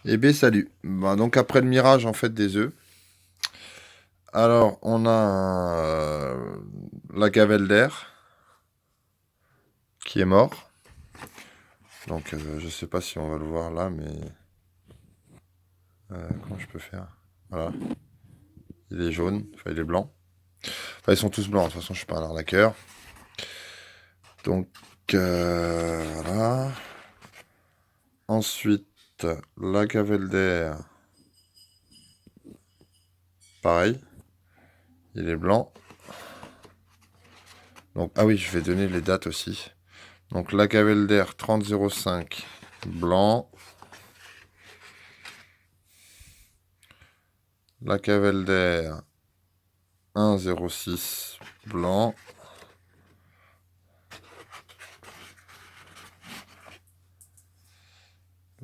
Eh bien, salut. Bah, donc après le mirage en fait des œufs, alors on a la gavelle d'air qui est mort. Donc je sais pas si on va le voir là, mais comment je peux faire? Voilà, il est jaune, enfin il est blanc. Enfin ils sont tous blancs. De toute façon, je suis pas un arnaqueur. Donc voilà. Ensuite, la gavelle d'air, pareil, il est blanc. Donc ah oui, je vais donner les dates aussi. Donc la gavelle d'air 3005 blanc. La cavelle d'air 1,06 blanc.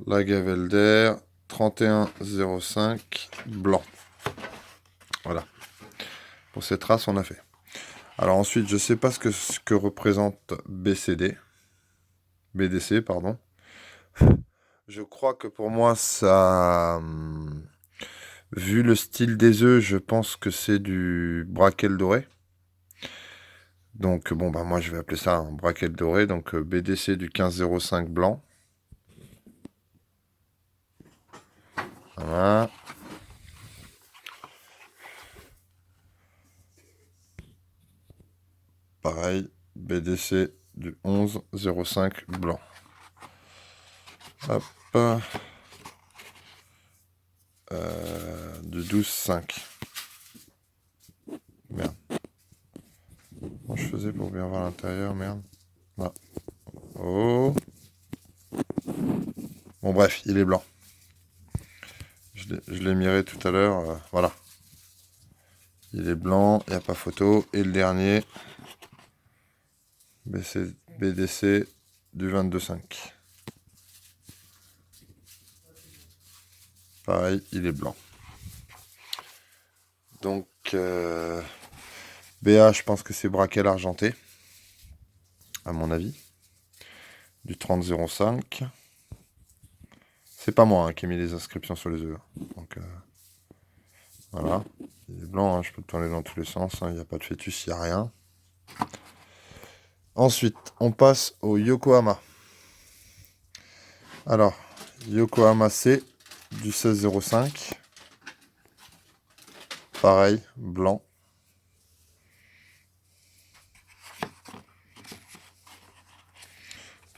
La gavelle d'air 31,05 blanc. Voilà. Pour cette race, on a fait. Alors ensuite, je ne sais pas ce que représente BCD. BDC, pardon. Je crois que pour moi, ça... Vu le style des œufs, je pense que c'est du braquel doré. Donc bon, bah moi je vais appeler ça un braquel doré. Donc BDC du 15,05 blanc. Voilà. Pareil, BDC du 11,05 blanc. Hop. Du 12,5. Merde. Comment je faisais pour bien voir l'intérieur, merde. Là. Oh. Bon bref, il est blanc. Je l'ai miré tout à l'heure. Voilà. Il est blanc, il n'y a pas photo. Et le dernier, BDC du 22,5. Pareil, il est blanc. Donc, BA, je pense que c'est braquel argenté, à mon avis. Du 30,05. C'est pas moi qui ai mis les inscriptions sur les œufs. Donc, voilà. Il est blanc, hein, je peux le tourner dans tous les sens. Il n'y a pas de fœtus, il n'y a rien. Ensuite, on passe au Yokohama. Alors, Yokohama C du 16,05. Pareil, blanc.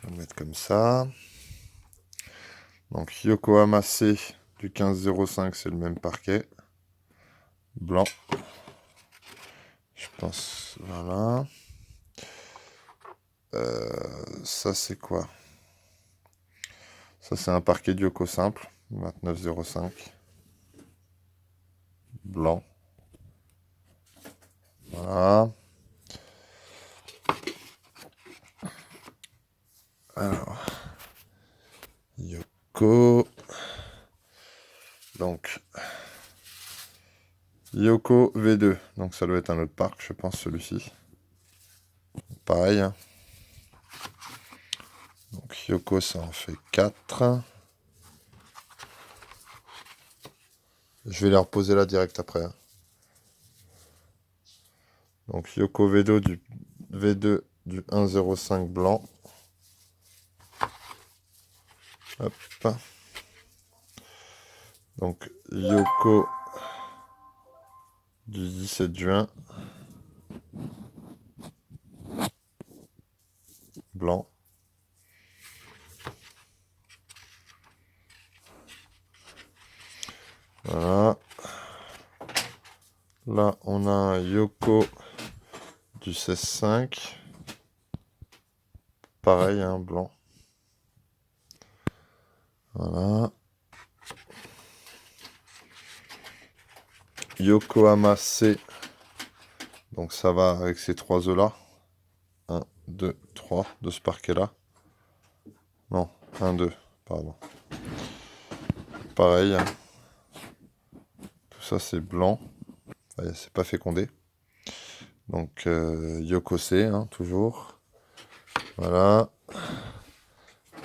On va le mettre comme ça. Donc, Yokohama C du 15,05, c'est le même parquet. Blanc. Je pense, voilà. Ça, c'est quoi? Ça, c'est un parquet de Yoko simple. 29,05. Blanc. Voilà. Alors, Yoko. Donc, Yoko V2. Donc, ça doit être un autre parc, je pense, celui-ci. Pareil. Hein. Donc, Yoko, ça en fait 4. Je vais les reposer là direct après. Hein. Donc, Yoko V2 du 1,05 blanc. Hop. Donc, Yoko du 17 juin. Blanc. Voilà. Là, on a un Yoko du 16,5. Pareil, hein, blanc. Voilà. Yokohama C. Donc ça va avec ces trois œufs là. 1, 2, 3 de ce parquet là. Non, 1, 2, pardon. Pareil. Hein. Tout ça c'est blanc. C'est pas fécondé. Donc Yoko C, hein, toujours. Voilà.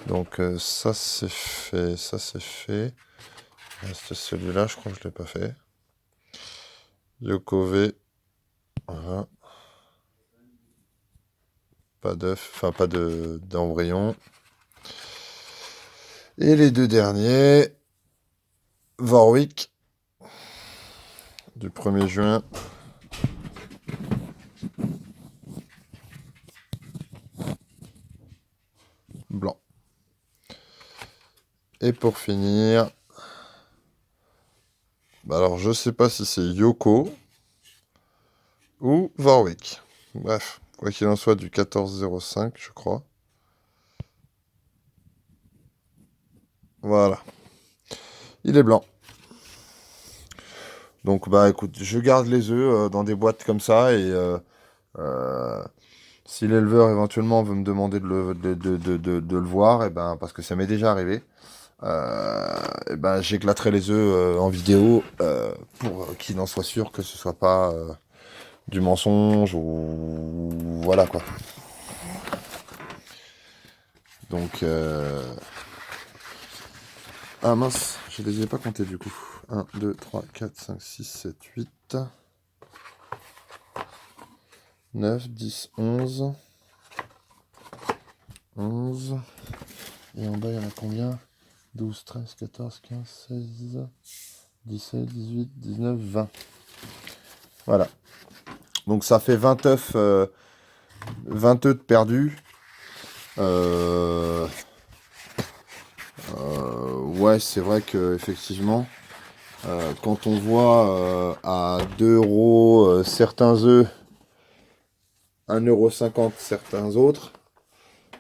Donc ça c'est fait, ça c'est fait. Il reste celui-là, je crois que je l'ai pas fait. Yokove, voilà. Pas d'œuf, enfin pas d'embryon. Et les deux derniers, Warwick, du 1er juin. Blanc. Et pour finir, bah alors je sais pas si c'est Yoko ou Warwick. Bref, quoi qu'il en soit, du 14,05 je crois. Voilà. Il est blanc. Donc bah écoute, je garde les œufs dans des boîtes comme ça et si l'éleveur éventuellement veut me demander de le voir, et ben, parce que ça m'est déjà arrivé, et ben, j'éclaterai les œufs en vidéo pour qu'il en soit sûr que ce soit pas du mensonge ou voilà quoi. Donc ah mince, je les ai pas comptés du coup. 1, 2, 3, 4, 5, 6, 7, 8, 9, 10, 11. 11. Et en bas, il y en a combien? 12, 13, 14, 15, 16, 17, 18, 19, 20. Voilà. Donc ça fait 20 œufs, 20 œufs de perdus. Ouais, c'est vrai que effectivement, quand on voit à 2 euros certains œufs, 1,50 € certains autres,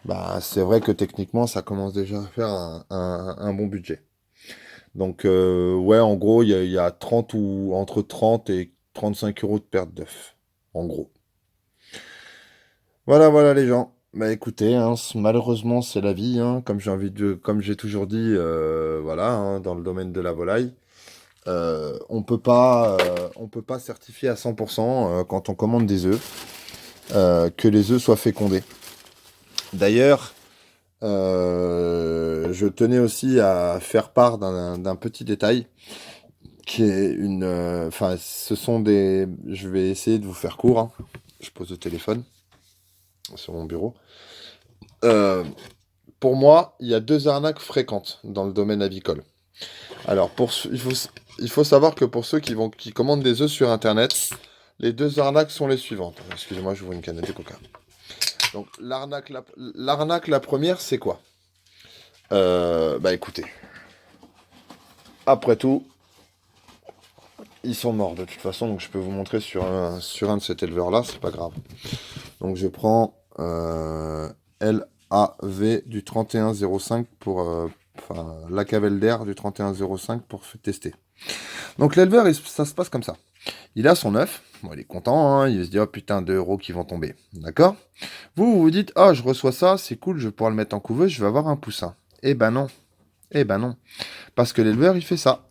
bah c'est vrai que techniquement ça commence déjà à faire un bon budget. Donc ouais, en gros, il y a 30 ou entre 30 et 35 euros de perte d'œufs. En gros. Voilà, voilà les gens. Bah écoutez, hein, malheureusement c'est la vie, hein, comme j'ai toujours dit, voilà, hein, dans le domaine de la volaille. On peut pas certifier à 100% quand on commande des œufs que les œufs soient fécondés. D'ailleurs, je tenais aussi à faire part d'un petit détail qui est une. Enfin, ce sont des. Je vais essayer de vous faire court, hein. Je pose le téléphone sur mon bureau. Euh, pour moi, il y a deux arnaques fréquentes dans le domaine avicole. Alors, il faut savoir que pour ceux qui commandent des œufs sur Internet, les deux arnaques sont les suivantes. Excusez-moi, j'ouvre une canette de coca. Donc, l'arnaque la première, c'est quoi? Bah écoutez, après tout, ils sont morts de toute façon, donc je peux vous montrer sur un de cet éleveur-là, c'est pas grave. Donc je prends LAV du 3105 pour... enfin, la cavelle d'air du 3105 pour tester. Donc l'éleveur, ça se passe comme ça. Il a son œuf, bon, il est content, hein, il se dit, oh putain, 2 euros qui vont tomber. D'accord? Vous vous dites, ah, je reçois ça, c'est cool, je vais pouvoir le mettre en couveuse, je vais avoir un poussin. Eh ben non. Eh ben non. Parce que l'éleveur, il fait ça.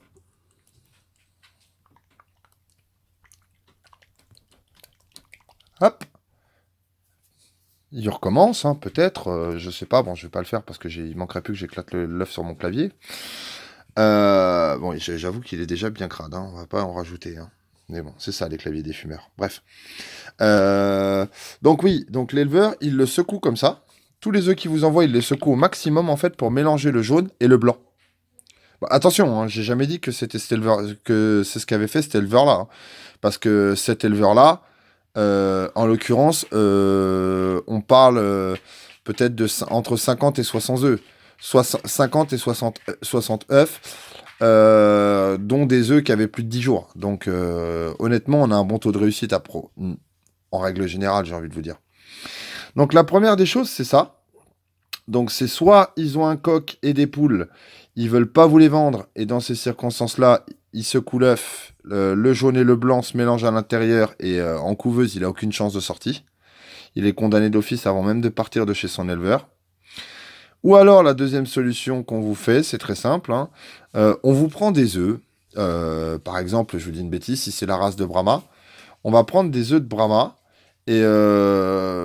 Hop. Il recommence, hein, peut-être, je sais pas, bon, je vais pas le faire parce que il manquerait plus que j'éclate l'œuf sur mon clavier. Bon, j'avoue qu'il est déjà bien crade, hein, on va pas en rajouter, hein. Mais bon, c'est ça les claviers des fumeurs. Bref. Donc oui, donc l'éleveur, il le secoue comme ça. Tous les œufs qu'il vous envoie, il les secoue au maximum en fait pour mélanger le jaune et le blanc. Bon, attention, hein, j'ai jamais dit que c'était cet éleveur, que c'est ce qu'avait fait cet éleveur-là, hein. Parce que cet éleveur-là, en l'occurrence, on parle peut-être entre 50 et 60 œufs. Soit 50 et 60 œufs, dont des œufs qui avaient plus de 10 jours. Donc honnêtement, on a un bon taux de réussite en règle générale, j'ai envie de vous dire. Donc la première des choses, c'est ça. Donc c'est soit ils ont un coq et des poules, ils veulent pas vous les vendre, et dans ces circonstances-là, ils secouent l'œuf, le jaune et le blanc se mélangent à l'intérieur, et en couveuse, il a aucune chance de sortie. Il est condamné d'office avant même de partir de chez son éleveur. Ou alors la deuxième solution qu'on vous fait, c'est très simple, hein. On vous prend des œufs. Par exemple, je vous dis une bêtise, si c'est la race de Brahma, on va prendre des œufs de Brahma, et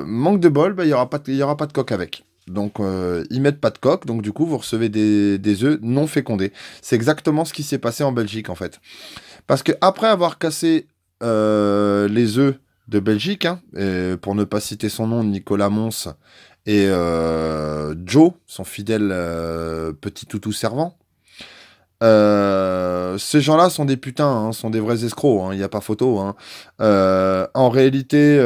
manque de bol, bah, il y aura pas de coq avec. Donc, ils mettent pas de coque. Donc, du coup, vous recevez des œufs non fécondés. C'est exactement ce qui s'est passé en Belgique, en fait. Parce que après avoir cassé les œufs de Belgique, hein, pour ne pas citer son nom, Nicolas Mons et Joe, son fidèle petit toutou servant, ces gens-là sont des putains, hein, sont des vrais escrocs, il n'y a pas photo, hein. En réalité,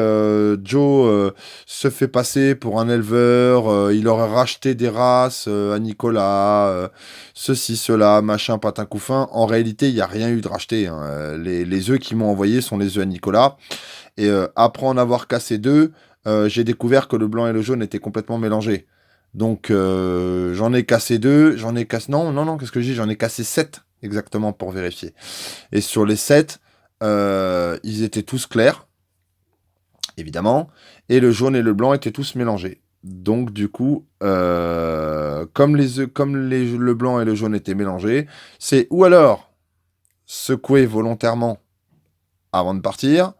Joe se fait passer pour un éleveur, il aurait racheté des races à Nicolas, ceci, cela, machin, patin couffin. En réalité, il n'y a rien eu de racheté, hein. Les œufs qu'ils m'ont envoyés sont les œufs à Nicolas. Et après en avoir cassé deux, j'ai découvert que le blanc et le jaune étaient complètement mélangés. Donc j'en ai cassé deux, j'en ai cassé... Non, non, non, qu'est-ce que je dis? J'en ai cassé sept exactement pour vérifier. Et sur les sept, ils étaient tous clairs, évidemment, et le jaune et le blanc étaient tous mélangés. Donc du coup, comme les œufs, le blanc et le jaune étaient mélangés, c'est ou alors secouer volontairement avant de partir,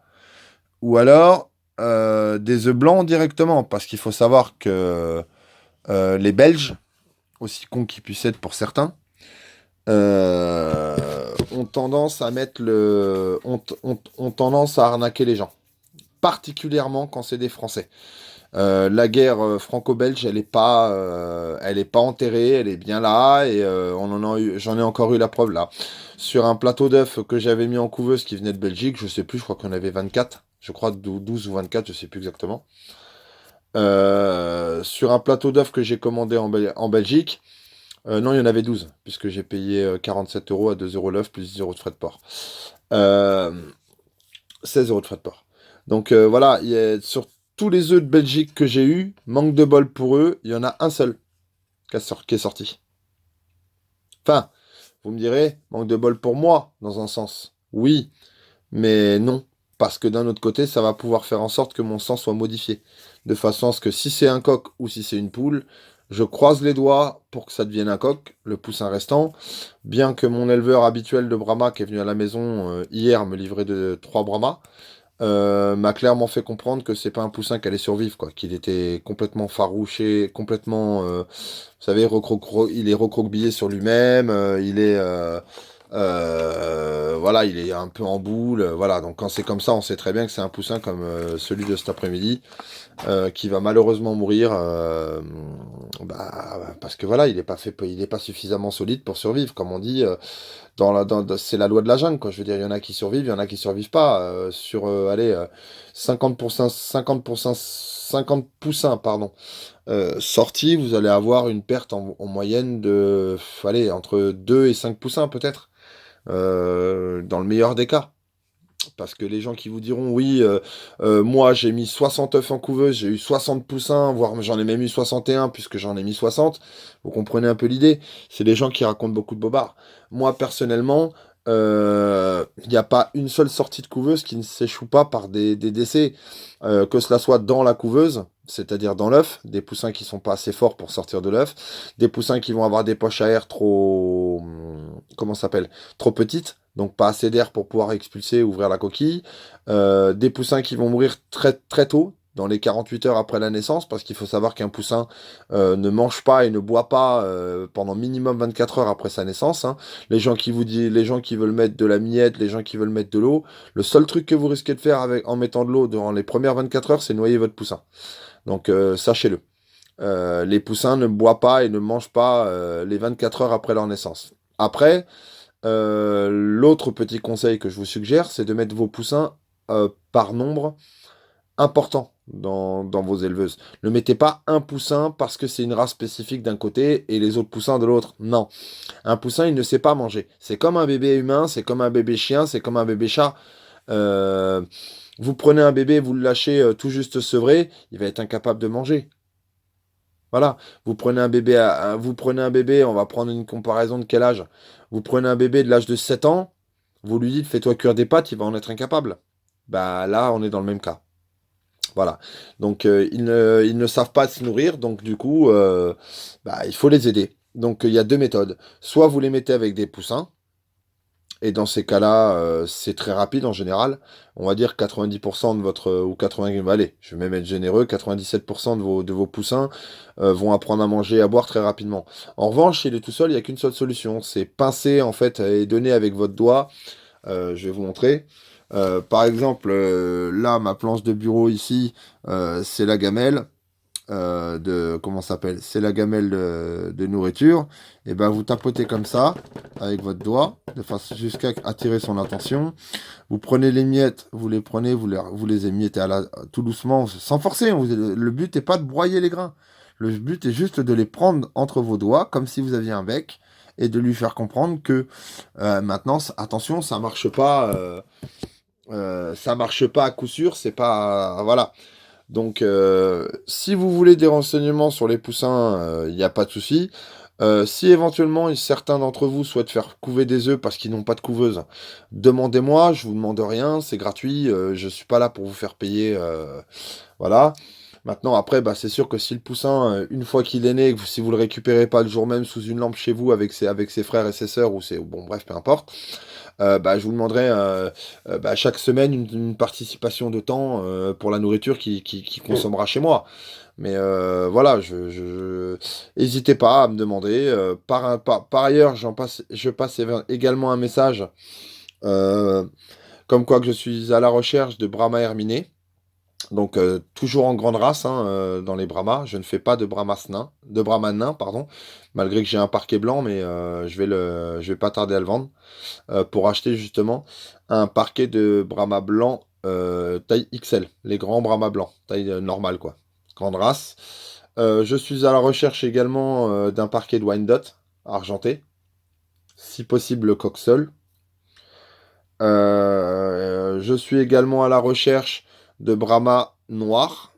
ou alors des œufs blancs directement, parce qu'il faut savoir que les Belges, aussi cons qu'ils puissent être pour certains, ont tendance à mettre ont tendance à arnaquer les gens, particulièrement quand c'est des Français. La guerre franco-belge, elle est pas enterrée, elle est bien là et j'en ai encore eu la preuve là. Sur un plateau d'œufs que j'avais mis en couveuse qui venait de Belgique, je sais plus, je crois qu'on avait 24, je crois 12 ou 24, je sais plus exactement. Sur un plateau d'œufs que j'ai commandé en Belgique, non, il y en avait 12, puisque j'ai payé 47 euros à 2 euros l'œuf, plus 10 euros de frais de port. Euh, 16 euros de frais de port. Donc voilà, sur tous les œufs de Belgique que j'ai eu, manque de bol pour eux, il y en a un seul qui est sorti. Enfin, vous me direz, manque de bol pour moi, dans un sens. Oui, mais non. Parce que d'un autre côté, ça va pouvoir faire en sorte que mon sang soit modifié. De façon à ce que si c'est un coq ou si c'est une poule, je croise les doigts pour que ça devienne un coq, le poussin restant. Bien que mon éleveur habituel de Brahma qui est venu à la maison hier me livrer de 3 Brahmas, m'a clairement fait comprendre que c'est pas un poussin qui allait survivre, quoi. Qu'il était complètement farouché, complètement, vous savez, il est recroquevillé sur lui-même, voilà, il est un peu en boule, voilà. Donc quand c'est comme ça, on sait très bien que c'est un poussin comme celui de cet après-midi, qui va malheureusement mourir, parce que voilà, il est pas suffisamment solide pour survivre, comme on dit. C'est la loi de la jungle, quoi. Je veux dire, il y en a qui survivent, il y en a qui survivent pas. Allez, 50%, 50%, 50 poussins, pardon, sortis, vous allez avoir une perte en moyenne de, allez, entre 2 et 5 poussins, peut-être, dans le meilleur des cas. Parce que les gens qui vous diront, oui, moi j'ai mis 60 œufs en couveuse, j'ai eu 60 poussins, voire j'en ai même eu 61 puisque j'en ai mis 60. Vous comprenez un peu l'idée. C'est des gens qui racontent beaucoup de bobards. Moi personnellement, il n'y a pas une seule sortie de couveuse qui ne s'échoue pas par des décès. Que cela soit dans la couveuse, c'est-à-dire dans l'œuf, des poussins qui sont pas assez forts pour sortir de l'œuf, des poussins qui vont avoir des poches à air trop, comment ça s'appelle, trop petites, donc pas assez d'air pour pouvoir expulser, ouvrir la coquille. Des poussins qui vont mourir très, très tôt, dans les 48 heures après la naissance, parce qu'il faut savoir qu'un poussin ne mange pas et ne boit pas pendant minimum 24 heures après sa naissance, hein. Les gens qui veulent mettre de la miette, les gens qui veulent mettre de l'eau, le seul truc que vous risquez de faire en mettant de l'eau durant les premières 24 heures, c'est noyer votre poussin. Donc sachez-le. Les poussins ne boivent pas et ne mangent pas les 24 heures après leur naissance. Après, l'autre petit conseil que je vous suggère, c'est de mettre vos poussins par nombre important dans vos éleveuses. Ne mettez pas un poussin parce que c'est une race spécifique d'un côté et les autres poussins de l'autre. Non. Un poussin, il ne sait pas manger. C'est comme un bébé humain, c'est comme un bébé chien, c'est comme un bébé chat. Euh, Vous prenez un bébé, vous le lâchez tout juste sevré, il va être incapable de manger. Voilà. Vous prenez un bébé, on va prendre une comparaison de quel âge? Vous prenez un bébé de l'âge de 7 ans, vous lui dites fais-toi cuire des pâtes, il va en être incapable. Bah là, on est dans le même cas. Voilà. Donc ils ne savent pas se nourrir, donc du coup, il faut les aider. Donc il y a deux méthodes. Soit vous les mettez avec des poussins, Et dans ces cas-là, c'est très rapide en général. On va dire 90% de votre, ou 80, allez, je vais même être généreux, 97% de vos poussins vont apprendre à manger et à boire très rapidement. En revanche, s'il est tout seul, il n'y a qu'une seule solution, c'est pincer en fait et donner avec votre doigt. Je vais vous montrer. Par exemple, là, ma planche de bureau ici, c'est la gamelle de comment ça s'appelle? C'est la gamelle de nourriture. Et ben vous tapotez comme ça avec votre doigt de façon jusqu'à attirer son attention. Vous prenez les miettes, vous les prenez, vous les émiettez tout doucement, sans forcer. Le but n'est pas de broyer les grains. Le but est juste de les prendre entre vos doigts, comme si vous aviez un bec, et de lui faire comprendre que maintenant, attention, ça marche pas à coup sûr. C'est pas, voilà. Donc, si vous voulez des renseignements sur les poussins, il n'y a pas de souci. Si éventuellement certains d'entre vous souhaitent faire couver des œufs parce qu'ils n'ont pas de couveuse, demandez-moi, je vous demande rien, c'est gratuit, je suis pas là pour vous faire payer, voilà. Maintenant, après, bah, c'est sûr que si le poussin, une fois qu'il est né, si vous le récupérez pas le jour même sous une lampe chez vous avec ses frères et ses sœurs, bon, bref, peu importe, bah, je vous demanderai bah, chaque semaine une participation de temps pour la nourriture qui consommera chez moi. Mais voilà, n'hésitez pas à me demander. Par ailleurs, je passe également un message euh, comme quoi que je suis à la recherche de Brahma Herminé. Donc toujours en grande race hein, dans les Brahmas. Je ne fais pas de Brahma nain, pardon, malgré que j'ai un parquet blanc, mais je vais pas tarder à le vendre pour acheter justement un parquet de Brahma blanc taille XL, les grands Brahma blancs, taille normale quoi, grande race. Je suis à la recherche également d'un parquet de Wyandotte argenté, si possible le coq seul. Je suis également à la recherche de Brahma noir,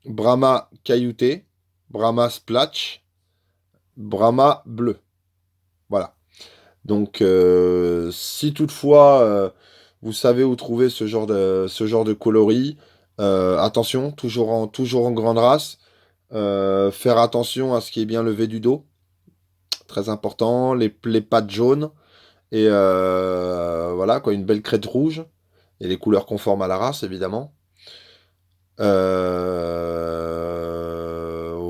Brahma caillouté, Brahma splatch, Brahma bleu. Voilà. Donc, si toutefois vous savez où trouver ce genre de coloris, attention, toujours en grande race. Faire attention à ce qui est bien levé du dos, très important. Les pattes jaunes et voilà quoi, une belle crête rouge et les couleurs conformes à la race évidemment.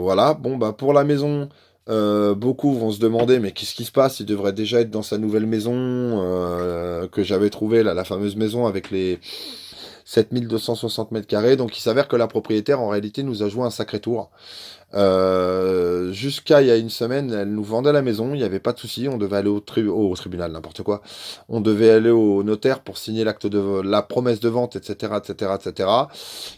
Voilà, bon bah pour la maison, beaucoup vont se demander mais qu'est-ce qui se passe? Il devrait déjà être dans sa nouvelle maison que j'avais trouvée, là, la fameuse maison avec les 7260 mètres carrés. Donc il s'avère que la propriétaire en réalité nous a joué un sacré tour. Jusqu'à il y a une semaine, elle nous vendait la maison, il n'y avait pas de souci, on devait aller au tribunal, n'importe quoi. On devait aller au notaire pour signer l'acte de la promesse de vente, etc., etc., etc.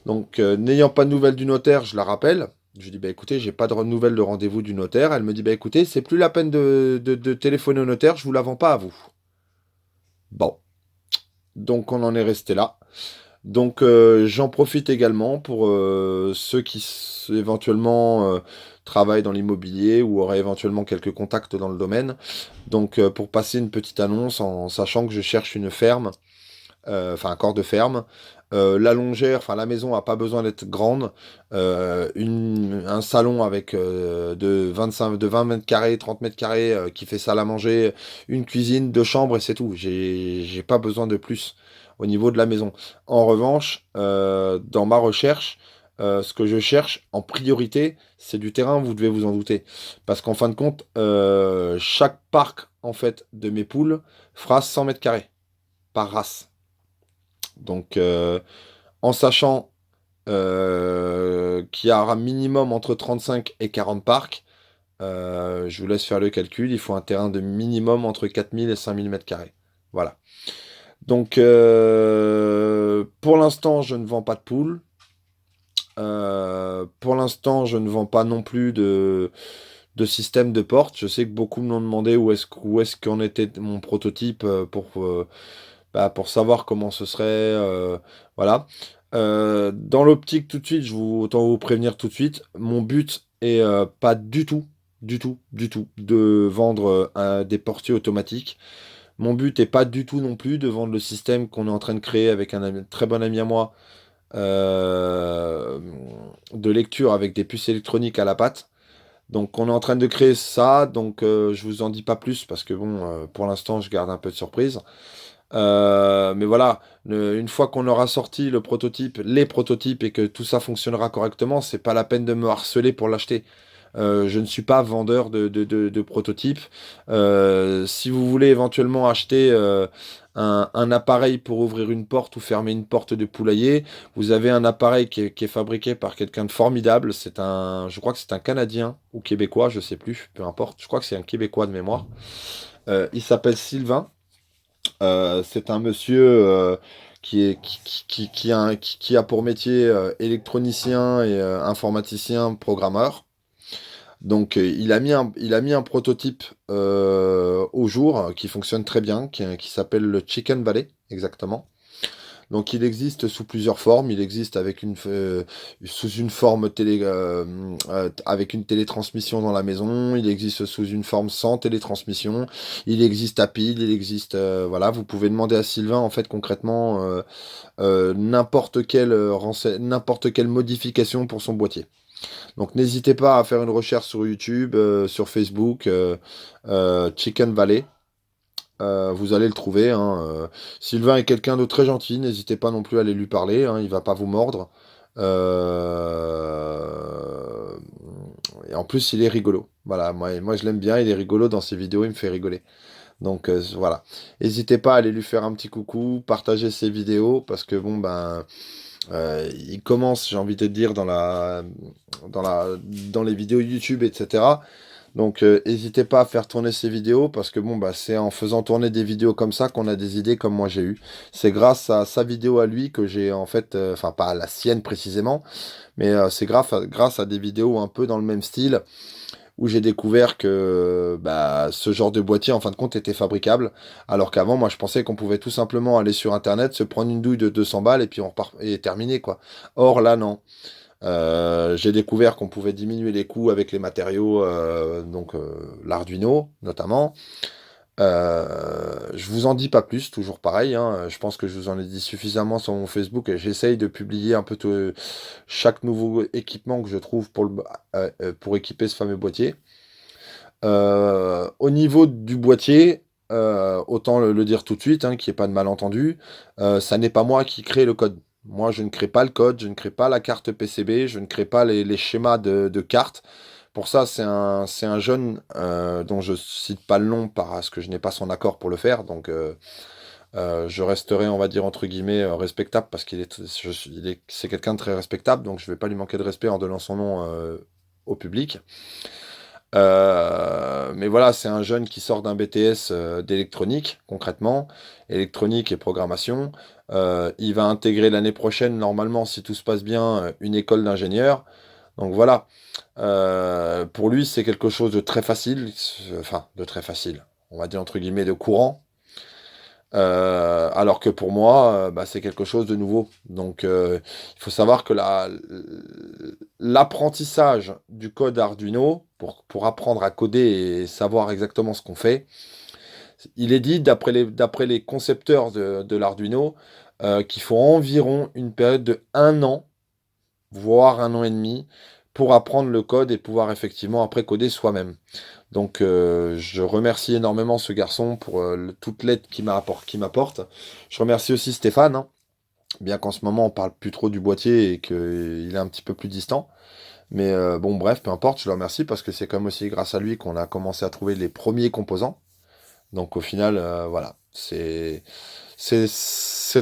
Donc, n'ayant pas de nouvelles du notaire, je la rappelle. Je lui dis, bah écoutez, j'ai pas de nouvelles de rendez-vous du notaire. Elle me dit, bah écoutez, c'est plus la peine de téléphoner au notaire, je vous la vends pas à vous. Bon, donc on en est resté là. Donc j'en profite également pour ceux qui éventuellement travaillent dans l'immobilier ou auraient éventuellement quelques contacts dans le domaine. Donc pour passer une petite annonce en sachant que je cherche une ferme, enfin un corps de ferme. La longère, enfin la maison n'a pas besoin d'être grande. Un salon avec de 20 mètres carrés, 30 mètres carrés qui fait salle à manger, une cuisine, deux chambres et c'est tout. J'ai pas besoin de plus au niveau de la maison. En revanche, dans ma recherche, ce que je cherche en priorité, c'est du terrain, vous devez vous en douter. Parce qu'en fin de compte, chaque parc en fait de mes poules fera 100 mètres carrés par race. Donc, en sachant qu'il y aura minimum entre 35 et 40 parcs, je vous laisse faire le calcul. Il faut un terrain de minimum entre 4000 et 5000 mètres carrés. Voilà. Donc, pour l'instant, je ne vends pas de poules. Pour l'instant, je ne vends pas non plus de système de porte. Je sais que beaucoup m'ont demandé où est-ce qu'en était mon prototype pour savoir comment ce serait. Voilà. Dans l'optique, tout de suite, autant vous prévenir tout de suite, mon but est pas du tout, du tout, du tout de vendre des portiers automatiques. Mon but est pas du tout non plus de vendre le système qu'on est en train de créer avec très bon ami à moi euh, de lecture avec des puces électroniques à la patte. Donc on est en train de créer ça, donc je vous en dis pas plus parce que bon, pour l'instant je garde un peu de surprise. Mais voilà, une fois qu'on aura sorti le prototype, les prototypes et que tout ça fonctionnera correctement, c'est pas la peine de me harceler pour l'acheter. Je ne suis pas vendeur de prototypes. Si vous voulez éventuellement acheter un appareil pour ouvrir une porte ou fermer une porte de poulailler, vous avez un appareil qui est fabriqué par quelqu'un de formidable. Je crois que c'est un Canadien ou Québécois, je sais plus, peu importe. Je crois que c'est un Québécois de mémoire. Il s'appelle Sylvain. C'est un monsieur qui a pour métier électronicien et informaticien programmeur. Donc il a mis un prototype au jour qui fonctionne très bien, qui s'appelle le Chicken Valley, exactement. Donc il existe sous plusieurs formes. Il existe sous une forme avec une télétransmission dans la maison. Il existe sous une forme sans télétransmission. Il existe à pile. Il existe voilà. Vous pouvez demander à Sylvain en fait concrètement n'importe quelle modification pour son boîtier. Donc n'hésitez pas à faire une recherche sur YouTube, sur Facebook, Chicken Valley. Vous allez le trouver, hein. Sylvain est quelqu'un de très gentil, n'hésitez pas non plus à aller lui parler, hein, il va pas vous mordre. Euh, Et en plus, il est rigolo. Voilà, moi je l'aime bien, il est rigolo dans ses vidéos, il me fait rigoler. Donc voilà. N'hésitez pas à aller lui faire un petit coucou, partager ses vidéos, parce que bon ben il commence, j'ai envie de te dire, dans les vidéos YouTube, etc. Donc, n'hésitez pas à faire tourner ces vidéos parce que bon, bah, c'est en faisant tourner des vidéos comme ça qu'on a des idées comme moi j'ai eu. C'est grâce à sa vidéo à lui que j'ai en fait, enfin pas à la sienne précisément, mais c'est grâce à des vidéos un peu dans le même style où j'ai découvert que bah, ce genre de boîtier en fin de compte était fabricable. Alors qu'avant, moi je pensais qu'on pouvait tout simplement aller sur Internet, se prendre une douille de 200 balles et puis on repart et terminer quoi. Or là, non. J'ai découvert qu'on pouvait diminuer les coûts avec les matériaux, donc l'Arduino notamment. Je vous en dis pas plus, toujours pareil, hein. Je pense que je vous en ai dit suffisamment sur mon Facebook et j'essaye de publier un peu chaque nouveau équipement que je trouve pour équiper ce fameux boîtier. Au niveau du boîtier, autant le dire tout de suite, hein, qu'il n'y ait pas de malentendu, ça n'est pas moi qui crée le code. Moi, je ne crée pas le code, je ne crée pas la carte PCB, je ne crée pas les schémas de cartes. Pour ça, c'est un jeune dont je cite pas le nom parce que je n'ai pas son accord pour le faire. Donc, je resterai, on va dire, entre guillemets, respectable parce c'est quelqu'un de très respectable. Donc, je vais pas lui manquer de respect en donnant son nom au public. Mais voilà, c'est un jeune qui sort d'un BTS d'électronique, concrètement, électronique et programmation. Il va intégrer l'année prochaine, normalement, si tout se passe bien, une école d'ingénieur. Donc voilà. Pour lui, c'est quelque chose de très facile, enfin, de très facile, on va dire entre guillemets de courant. Alors que pour moi, bah, c'est quelque chose de nouveau. Donc, il faut savoir que l'apprentissage du code Arduino, pour apprendre à coder et savoir exactement ce qu'on fait, il est dit, d'après les concepteurs de l'Arduino, qu'il faut environ une période de 1 an, voire 1 an et demi, pour apprendre le code et pouvoir effectivement après coder soi-même. Donc je remercie énormément ce garçon pour toute l'aide qu'il m'apporte. Je remercie aussi Stéphane, hein, bien qu'en ce moment on parle plus trop du boîtier et qu'il est un petit peu plus distant. Mais bon bref, peu importe, je le remercie parce que c'est comme aussi grâce à lui qu'on a commencé à trouver les premiers composants. Donc au final, voilà, c'est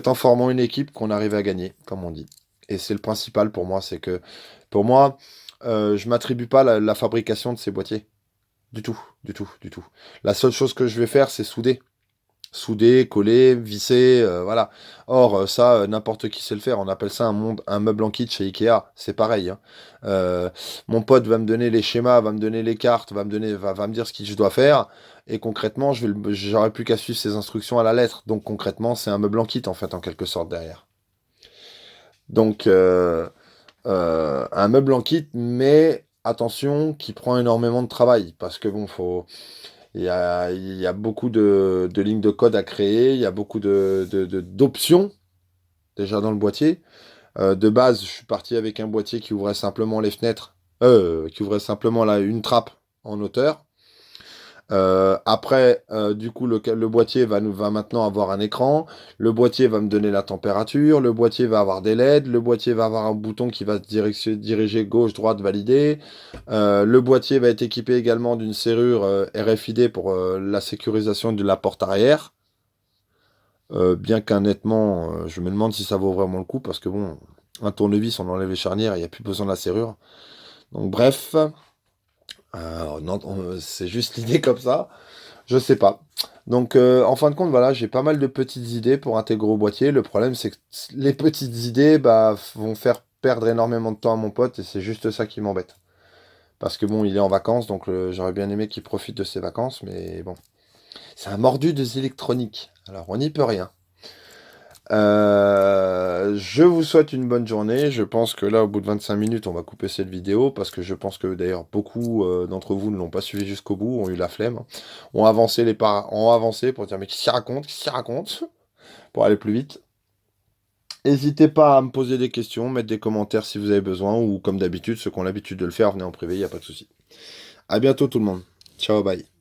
en formant une équipe qu'on arrive à gagner, comme on dit. Et c'est le principal pour moi, c'est que pour moi, je m'attribue pas la fabrication de ces boîtiers. Du tout, du tout, du tout. La seule chose que je vais faire, c'est souder. Souder, coller, visser, voilà. Or, ça, n'importe qui sait le faire. On appelle ça un meuble en kit chez Ikea. C'est pareil, hein. Euh, Mon pote va me donner les schémas, va me donner les cartes, va me dire ce que je dois faire. Et concrètement, j'aurais plus qu'à suivre ses instructions à la lettre. Donc concrètement, c'est un meuble en kit, en fait, en quelque sorte, derrière. Donc, un meuble en kit, mais attention, qui prend énormément de travail. Parce que bon, il y a beaucoup de lignes de code à créer, il y a beaucoup d'options déjà dans le boîtier. De base, je suis parti avec un boîtier qui ouvrait simplement les fenêtres qui ouvrait simplement là une trappe en hauteur. Après, du coup, le boîtier va maintenant avoir un écran. Le boîtier va me donner la température. Le boîtier va avoir des LED. Le boîtier va avoir un bouton qui va se diriger gauche, droite, valider. Le boîtier va être équipé également d'une serrure RFID pour la sécurisation de la porte arrière. Bien qu'honnêtement, je me demande si ça vaut vraiment le coup parce que bon, un tournevis, on enlève les charnières, il n'y a plus besoin de la serrure. Donc bref, non, c'est juste l'idée comme ça. Je sais pas. Donc, en fin de compte, voilà, j'ai pas mal de petites idées pour intégrer au boîtier. Le problème, c'est que les petites idées, bah, vont faire perdre énormément de temps à mon pote et c'est juste ça qui m'embête. Parce que bon, il est en vacances, donc j'aurais bien aimé qu'il profite de ses vacances, mais bon. C'est un mordu des électroniques. Alors, on n'y peut rien. Je vous souhaite une bonne journée. Je pense que là, au bout de 25 minutes, on va couper cette vidéo parce que je pense que d'ailleurs beaucoup d'entre vous ne l'ont pas suivi jusqu'au bout, ont eu la flemme, ont avancé pour dire mais qu'est-ce qu'il raconte, pour aller plus vite. N'hésitez pas à me poser des questions, mettre des commentaires si vous avez besoin ou comme d'habitude, ceux qui ont l'habitude de le faire, venez en privé, il n'y a pas de souci. À bientôt tout le monde. Ciao, bye.